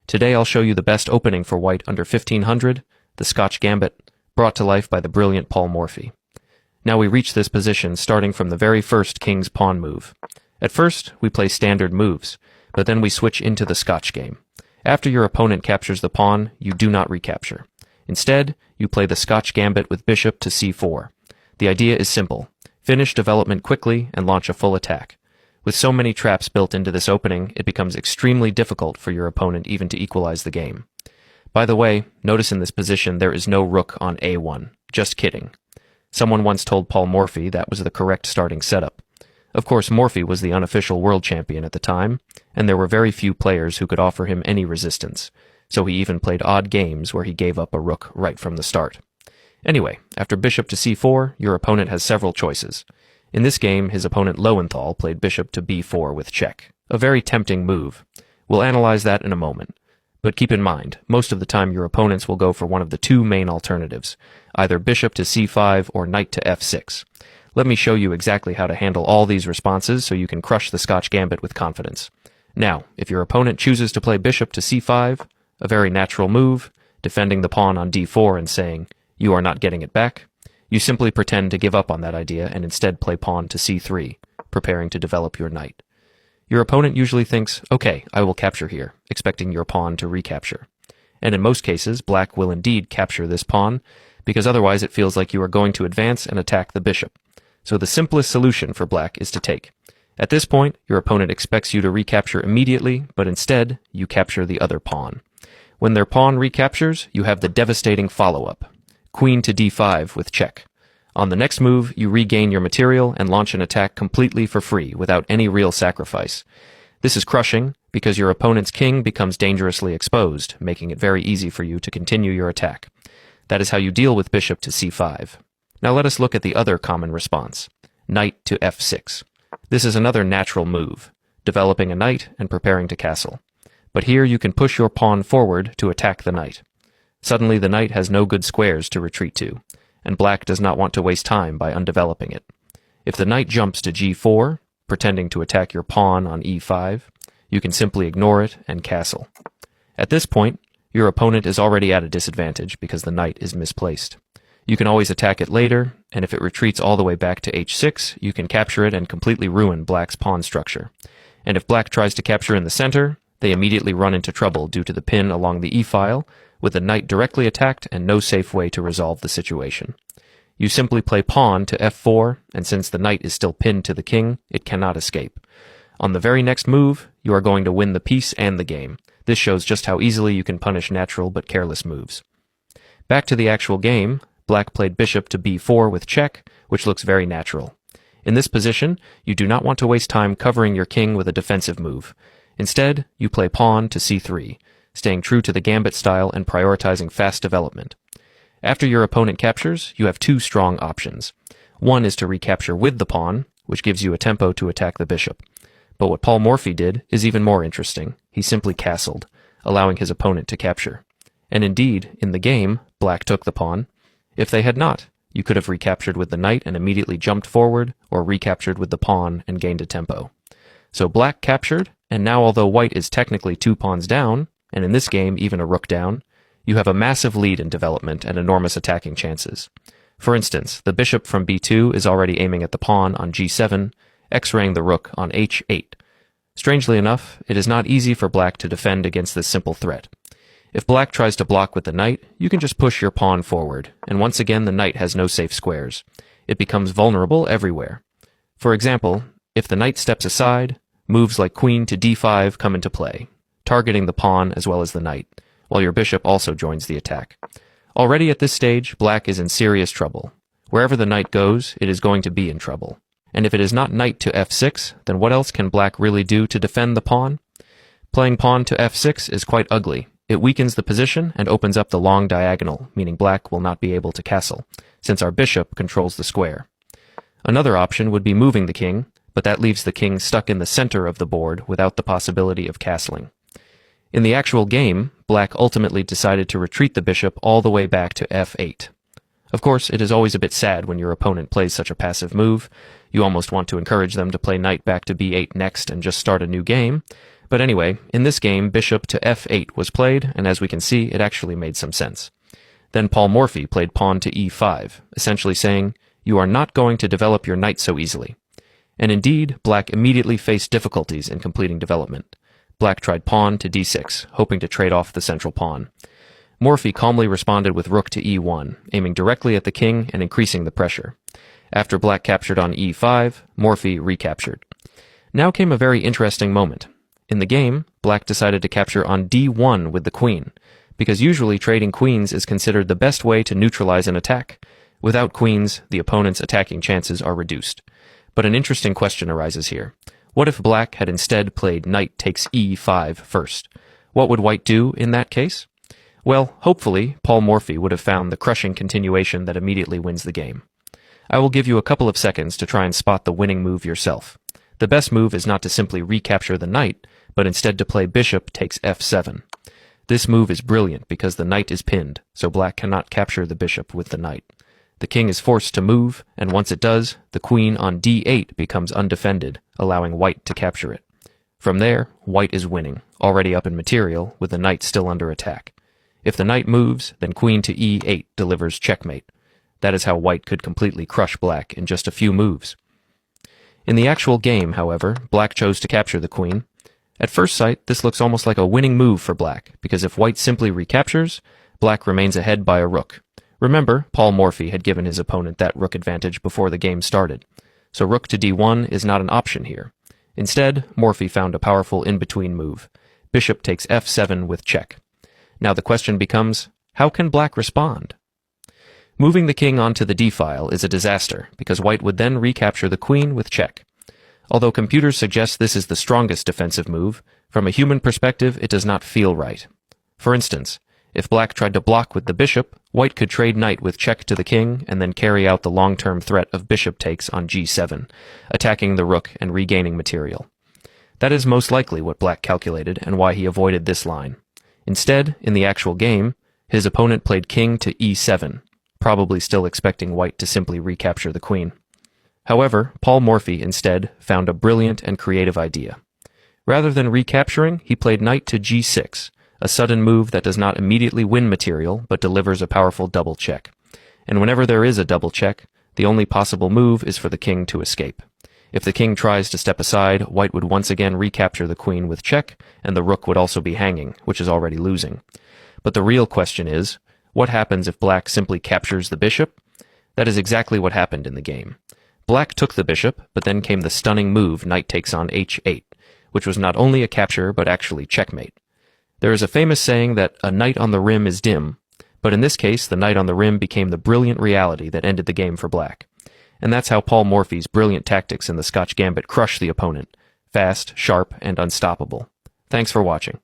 Today I'll show you the best opening for white under 1500, the Scotch Gambit, brought to life by the brilliant Paul Morphy. Now we reach this position starting from the very first king's pawn move. At first, we play standard moves, but then we switch into the Scotch game. After your opponent captures the pawn, you do not recapture. Instead, you play the Scotch Gambit with bishop to c4. The idea is simple. Finish development quickly and launch a full attack. With so many traps built into this opening, it becomes extremely difficult for your opponent even to equalize the game. By the way, notice in this position there is no rook on a1. Just kidding. Someone once told Paul Morphy that was the correct starting setup. Of course, Morphy was the unofficial world champion at the time, and there were very few players who could offer him any resistance, so he even played odd games where he gave up a rook right from the start. Anyway, after bishop to c4, your opponent has several choices. In this game, his opponent Lowenthal played bishop to b4 with check. A very tempting move. We'll analyze that in a moment. But keep in mind, most of the time your opponents will go for one of the two main alternatives, either bishop to c5 or knight to f6. Let me show you exactly how to handle all these responses so you can crush the Scotch Gambit with confidence. Now, if your opponent chooses to play bishop to c5, a very natural move, defending the pawn on d4 and saying, "You are not getting it back," you simply pretend to give up on that idea and instead play pawn to c3, preparing to develop your knight. Your opponent usually thinks, "Okay, I will capture here," expecting your pawn to recapture. And in most cases, black will indeed capture this pawn, because otherwise it feels like you are going to advance and attack the bishop. So the simplest solution for black is to take. At this point, your opponent expects you to recapture immediately, but instead, you capture the other pawn. When their pawn recaptures, you have the devastating follow-up. Queen to d5 with check. On the next move, you regain your material and launch an attack completely for free without any real sacrifice. This is crushing because your opponent's king becomes dangerously exposed, making it very easy for you to continue your attack. That is how you deal with bishop to c5. Now let us look at the other common response, knight to f6. This is another natural move, developing a knight and preparing to castle. But here you can push your pawn forward to attack the knight. Suddenly the knight has no good squares to retreat to, and black does not want to waste time by undeveloping it. If the knight jumps to g4, pretending to attack your pawn on e5, you can simply ignore it and castle. At this point, your opponent is already at a disadvantage because the knight is misplaced. You can always attack it later, and if it retreats all the way back to h6, you can capture it and completely ruin black's pawn structure. And if black tries to capture in the center, they immediately run into trouble due to the pin along the e-file, with the knight directly attacked and no safe way to resolve the situation. You simply play pawn to f4, and since the knight is still pinned to the king, it cannot escape. On the very next move, you are going to win the piece and the game. This shows just how easily you can punish natural but careless moves. Back to the actual game, black played bishop to b4 with check, which looks very natural. In this position, you do not want to waste time covering your king with a defensive move. Instead, you play pawn to c3, staying true to the gambit style and prioritizing fast development. After your opponent captures, you have two strong options. One is to recapture with the pawn, which gives you a tempo to attack the bishop. But what Paul Morphy did is even more interesting. He simply castled, allowing his opponent to capture. And indeed, in the game, black took the pawn. If they had not, you could have recaptured with the knight and immediately jumped forward, or recaptured with the pawn and gained a tempo. So black captured, and now although white is technically 2 pawns down, and in this game even a rook down, you have a massive lead in development and enormous attacking chances. For instance, the bishop from b2 is already aiming at the pawn on g7, x-raying the rook on h8. Strangely enough, it is not easy for black to defend against this simple threat. If black tries to block with the knight, you can just push your pawn forward, and once again the knight has no safe squares. It becomes vulnerable everywhere. For example, if the knight steps aside, moves like queen to d5 come into play, targeting the pawn as well as the knight, while your bishop also joins the attack. Already at this stage, black is in serious trouble. Wherever the knight goes, it is going to be in trouble. And if it is not knight to f6, then what else can black really do to defend the pawn? Playing pawn to f6 is quite ugly. It weakens the position and opens up the long diagonal, meaning black will not be able to castle, since our bishop controls the square. Another option would be moving the king, but that leaves the king stuck in the center of the board without the possibility of castling. In the actual game, black ultimately decided to retreat the bishop all the way back to f8. Of course, it is always a bit sad when your opponent plays such a passive move. You almost want to encourage them to play knight back to b8 next and just start a new game, But anyway, in this game, bishop to f8 was played, and as we can see, it actually made some sense. Then Paul Morphy played pawn to e5, essentially saying, "You are not going to develop your knight so easily." And indeed, black immediately faced difficulties in completing development. Black tried pawn to d6, hoping to trade off the central pawn. Morphy calmly responded with rook to e1, aiming directly at the king and increasing the pressure. After black captured on e5, Morphy recaptured. Now came a very interesting moment. In the game, black decided to capture on d1 with the queen, because usually trading queens is considered the best way to neutralize an attack. Without queens, the opponent's attacking chances are reduced. But an interesting question arises here. What if black had instead played knight takes e5 first? What would white do in that case? Well, hopefully, Paul Morphy would have found the crushing continuation that immediately wins the game. I will give you a couple of seconds to try and spot the winning move yourself. The best move is not to simply recapture the knight, but instead to play bishop takes f7. This move is brilliant because the knight is pinned, so black cannot capture the bishop with the knight. The king is forced to move, and once it does, the queen on d8 becomes undefended, allowing white to capture it. From there, white is winning, already up in material, with the knight still under attack. If the knight moves, then queen to e8 delivers checkmate. That is how white could completely crush black in just a few moves. In the actual game, however, black chose to capture the queen. At first sight, this looks almost like a winning move for black, because if white simply recaptures, black remains ahead by a rook. Remember, Paul Morphy had given his opponent that rook advantage before the game started, so rook to d1 is not an option here. Instead, Morphy found a powerful in-between move. Bishop takes f7 with check. Now the question becomes, how can black respond? Moving the king onto the d-file is a disaster, because white would then recapture the queen with check. Although computers suggest this is the strongest defensive move, from a human perspective it does not feel right. For instance, if black tried to block with the bishop, white could trade knight with check to the king and then carry out the long-term threat of bishop takes on g7, attacking the rook and regaining material. That is most likely what black calculated and why he avoided this line. Instead, in the actual game, his opponent played king to e7, probably still expecting white to simply recapture the queen. However, Paul Morphy instead found a brilliant and creative idea. Rather than recapturing, he played knight to g6, a sudden move that does not immediately win material but delivers a powerful double check. And whenever there is a double check, the only possible move is for the king to escape. If the king tries to step aside, white would once again recapture the queen with check, and the rook would also be hanging, which is already losing. But the real question is, what happens if black simply captures the bishop? That is exactly what happened in the game. Black took the bishop, but then came the stunning move knight takes on h8, which was not only a capture but actually checkmate. There is a famous saying that a knight on the rim is dim, but in this case the knight on the rim became the brilliant reality that ended the game for black. And that's how Paul Morphy's brilliant tactics in the Scotch Gambit crushed the opponent, fast, sharp, and unstoppable. Thanks for watching.